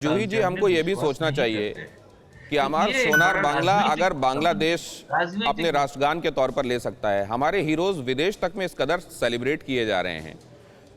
जूही जी, हमको ये भी सोचना चाहिए कि हमारा सोनार बांग्ला अगर बांग्लादेश अपने राष्ट्रगान के तौर पर ले सकता है, हमारे हीरोज विदेश तक में इस कदर सेलिब्रेट किए जा रहे हैं,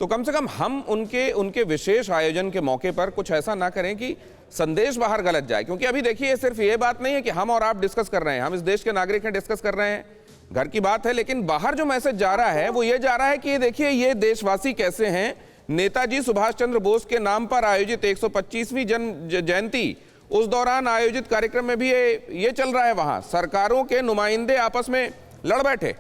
तो कम से कम हम उनके विशेष आयोजन के मौके पर कुछ ऐसा ना करें कि संदेश बाहर गलत जाए। क्योंकि अभी देखिए, सिर्फ ये बात नहीं है कि हम और आप डिस्कस कर रहे हैं, हम इस देश के नागरिक हैं, डिस्कस कर रहे हैं, घर की बात है, लेकिन बाहर जो मैसेज जा रहा है वो ये जा रहा है कि ये देखिए, ये देशवासी कैसे हैं। नेताजी सुभाष चंद्र बोस के नाम पर आयोजित 125वीं जन्म जयंती, उस दौरान आयोजित कार्यक्रम में भी ये चल रहा है, वहां सरकारों के नुमाइंदे आपस में लड़ बैठे।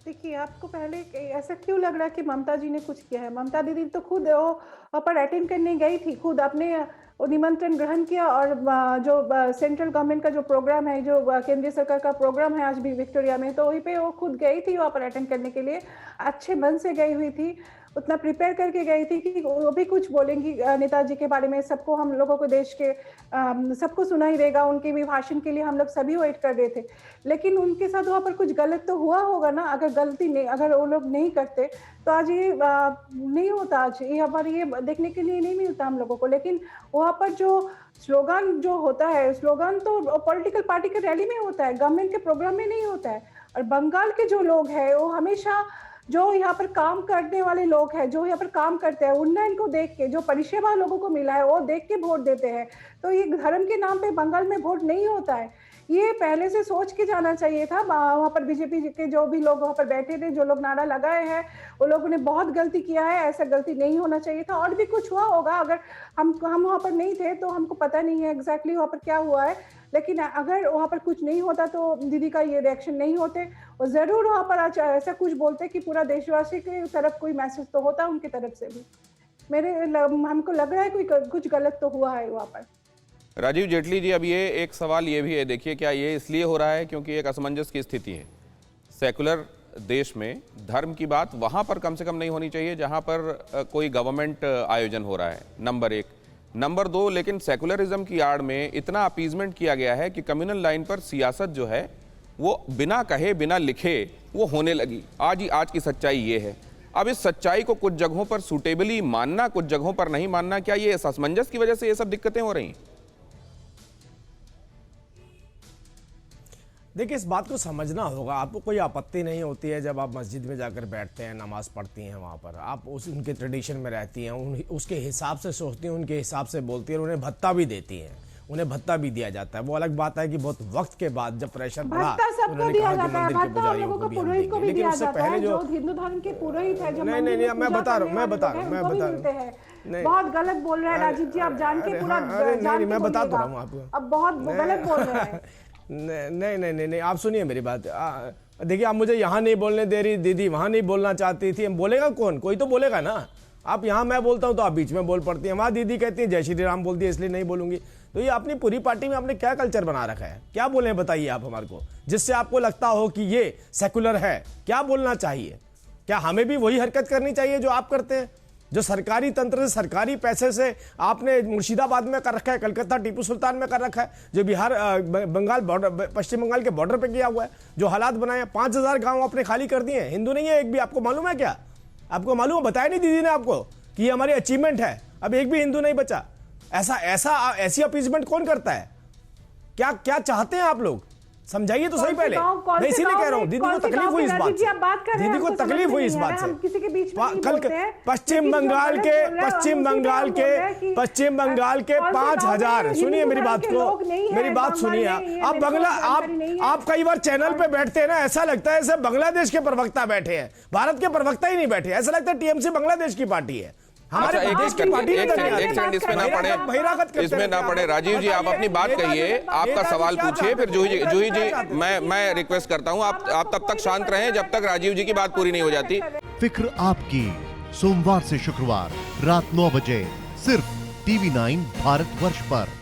देखिए, आपको पहले ऐसा क्यों लग रहा है कि ममता जी ने कुछ किया है? ममता दीदी तो खुद वो पर अटेंड करने गई थी, खुद अपने वो निमंत्रण ग्रहण किया और जो सेंट्रल गवर्नमेंट का जो प्रोग्राम है, जो केंद्रीय सरकार का प्रोग्राम है आज भी विक्टोरिया में, तो वहीं पे वो खुद गई थी वहाँ पर अटेंड करने के लिए। अच्छे मन से गई हुई थी, उतना प्रिपेयर करके गई थी कि वो भी कुछ बोलेंगी नेताजी के बारे में। सबको, हम लोगों को, देश के सबको सुनाई देगा, उनके भी भाषण के लिए हम लोग सभी वेट कर रहे थे। लेकिन उनके साथ वहाँ पर कुछ गलत तो हुआ होगा ना। अगर गलती नहीं, अगर वो लोग नहीं करते तो आज ये नहीं होता, आज यहाँ पर ये देखने के लिए नहीं मिलता हम लोगों को। लेकिन वहाँ पर जो स्लोगन जो होता है, स्लोगन तो पॉलिटिकल पार्टी के रैली में होता है, गवर्नमेंट के प्रोग्राम में नहीं होता है। और बंगाल के जो लोग हैं वो हमेशा, जो यहाँ पर काम करने वाले लोग हैं, जो यहाँ पर काम करते हैं, उन्नयन को देख के, जो परिषेवा लोगों को मिला है वो देख के वोट देते हैं। तो ये धर्म के नाम पे बंगाल में वोट नहीं होता है। ये पहले से सोच के जाना चाहिए था। वहाँ पर बीजेपी के जो भी लोग वहाँ पर बैठे थे, जो लोग नारा लगाए हैं, वो लोगों ने बहुत गलती किया है। ऐसा गलती नहीं होना चाहिए था। और भी कुछ हुआ होगा, अगर हम वहाँ पर नहीं थे तो हमको पता नहीं है एग्जैक्टली वहाँ पर क्या हुआ है। लेकिन अगर वहाँ पर कुछ नहीं होता तो दीदी का ये रिएक्शन नहीं होते, और जरूर वहाँ पर आज ऐसा कुछ बोलते कि पूरा देशवासी की तरफ कोई मैसेज तो होता उनकी तरफ से भी। हमको लग रहा है कोई कुछ गलत तो हुआ है वहाँ पर। राजीव जेटली जी, अब ये एक सवाल ये भी है, देखिए, क्या ये इसलिए हो रहा है क्योंकि एक असमंजस की स्थिति है? सेकुलर देश में धर्म की बात वहाँ पर कम से कम नहीं होनी चाहिए जहाँ पर कोई गवर्नमेंट आयोजन हो रहा है, नंबर एक। नंबर दो, लेकिन सेकुलरिज्म की आड़ में इतना अपीजमेंट किया गया है कि कम्युनल लाइन पर सियासत जो है वो बिना कहे बिना लिखे वो होने लगी। आज की सच्चाई ये है। अब इस सच्चाई को कुछ जगहों पर सूटेबली मानना, कुछ जगहों पर नहीं मानना, क्या ये इस असमंजस की वजह से ये सब दिक्कतें हो रही हैं? देखिए, इस बात को समझना होगा। आपको कोई आपत्ति नहीं होती है जब आप मस्जिद में जाकर बैठते हैं, नमाज पढ़ती हैं, वहाँ पर आप उनके ट्रेडिशन में रहती हैं, उसके हिसाब से सोचती हैं, उनके हिसाब से बोलती हैं, उन्हें भत्ता भी देती हैं, उन्हें भत्ता भी दिया जाता है। वो अलग बात है कि बहुत वक्त के बाद जब प्रेशर बढ़ा, उन्होंने कहा कि मंदिर के पुजारियों को भी हम देंगे। लेकिन उससे पहले जो हिंदू धर्म के पुरोहित है, नहीं, मैं बता रहा हूँ बहुत गलत बोल रहे हैं राजीव जी, आप जान के पूरा मैं बता तो रहा हूँ आपको। अब बहुत गलत बोल रहे हैं। नहीं, आप सुनिए मेरी बात। देखिए, आप मुझे यहाँ नहीं बोलने दे रही दीदी, वहाँ नहीं बोलना चाहती थी। हम बोलेगा कौन? कोई तो बोलेगा ना। आप यहाँ मैं बोलता हूँ तो आप बीच में बोल पड़ती हैं, वहाँ दीदी कहती है जय श्री राम बोल दिया इसलिए नहीं बोलूंगी। तो ये अपनी पूरी पार्टी में आपने क्या कल्चर बना रखा है? क्या बोले बताइए आप हमारे को, जिससे आपको लगता हो कि ये सेकुलर है। क्या बोलना चाहिए? क्या हमें भी वही हरकत करनी चाहिए जो आप करते हैं? जो सरकारी तंत्र से, सरकारी पैसे से आपने मुर्शिदाबाद में कर रखा है, कलकत्ता टीपू सुल्तान में कर रखा है, जो बिहार बंगाल बॉर्डर, पश्चिम बंगाल के बॉर्डर पे किया हुआ है, जो हालात बनाए, 5000 गांव आपने खाली कर दिए हैं। हिंदू नहीं है एक भी, आपको मालूम है क्या? आपको मालूम है? बताया नहीं दीदी ने आपको कि ये हमारी अचीवमेंट है? अब एक भी हिंदू नहीं बचा। ऐसी अपीजमेंट कौन करता है? क्या चाहते हैं आप लोग? समझाइए तो सही पहले। मैं इसीलिए कह रहा हूँ, दीदी को तकलीफ हुई इस बात से। दीदी को तकलीफ हुई इस बात से। कल पश्चिम बंगाल के 5000, सुनिए मेरी बात को, मेरी बात सुनिए। आप कई बार चैनल पे बैठते हैं ना, ऐसा लगता है जैसे बांग्लादेश के प्रवक्ता बैठे हैं, भारत के प्रवक्ता ही नहीं बैठे। ऐसा लगता है टीएमसी बांग्लादेश की पार्टी है। अच्छा, एक सेकंड इसमें ना पड़े। राजीव जी, आप अपनी बात कहिए, आपका सवाल पूछिए, फिर जूही जी मैं रिक्वेस्ट करता हूं आप तब तक शांत रहें जब तक राजीव जी की बात पूरी नहीं हो जाती। फिक्र आपकी, सोमवार से शुक्रवार रात 9 बजे सिर्फ TV9 भारतवर्ष पर।